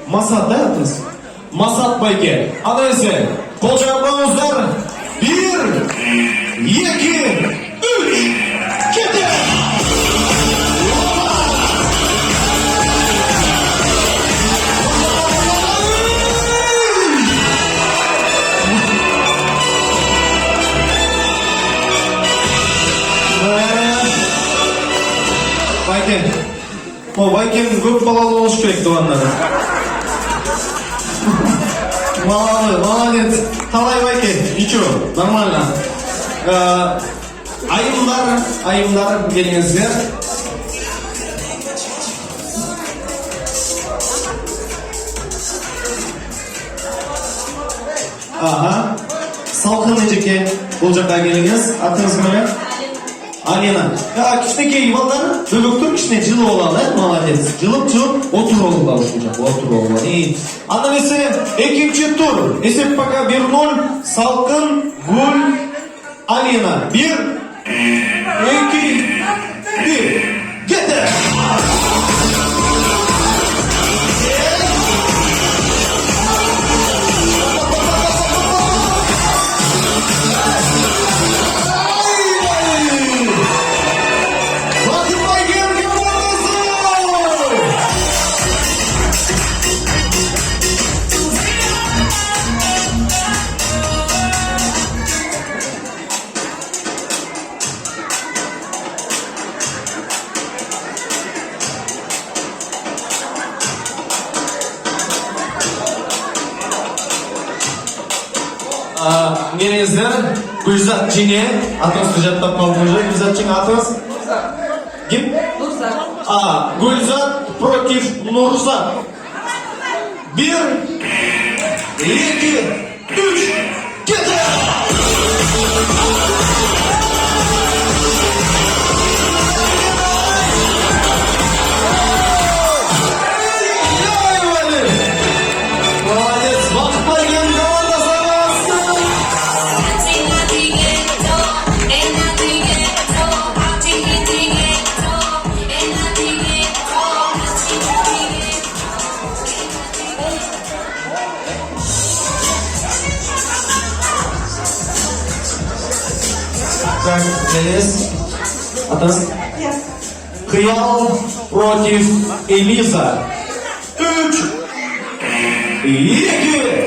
Масат, да, атыңыз? Масат байке. Ана есе, қол жағмаңыздар. 1, 2, 3, кете! Байке, байкен көп балалы болуш керек туғандары. Молодец. Талай байке, ничего, нормально. Айымдар келіңіздер. Салқын жеке, бұл жаққа келіңіз. Атыңыз кім? Алина. Кішінекей балдар, бөліктің кішіне жылы олады, молодец. Жылып, отыр олуға ұшылжақ, отыр олуға. Ана есе, екінші тур. Есеп пока 1-0, Салқын, Гүл, Алина. 1, 2, 1. Кетті! Меніңіздер Гүлзат жеңе, атыңызды жаттап қалдыңыз ғой, Гүлзат жеңе атыңыз? Кім? Нұрзат. Гүлзат против Нұрзат. 1, 2, 3, кетті! Атас. Хыял против Элиза. 3, 2, 1.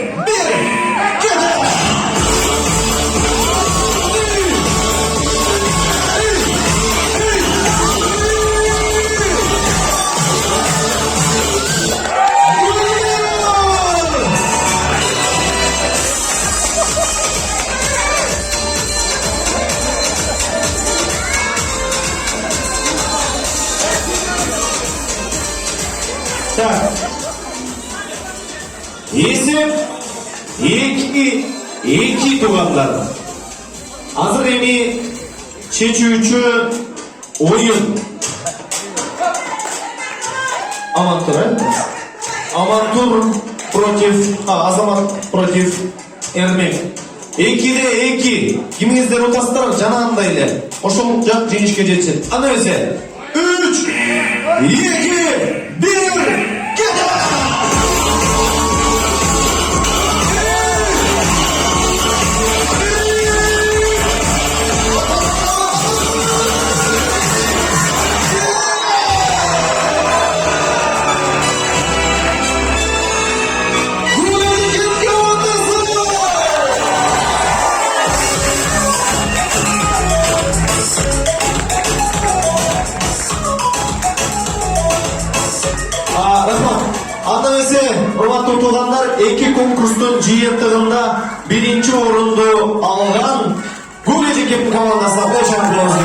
Есеп 2 туғандар. Азыр эми чечүүчү ойын. Амантур против Азамат против Эрмек. 2-де 2. Кимиңиздер отасыздар жанагындай эле. Ошол жак жеңишке жетишет. Ана эсе 3, 2, 1. Урматтуу туугандар, 2 конкурстун жыйынтыгында 1-орунду алган Гүл эжекемдин командасына кол чапкылыңыздар.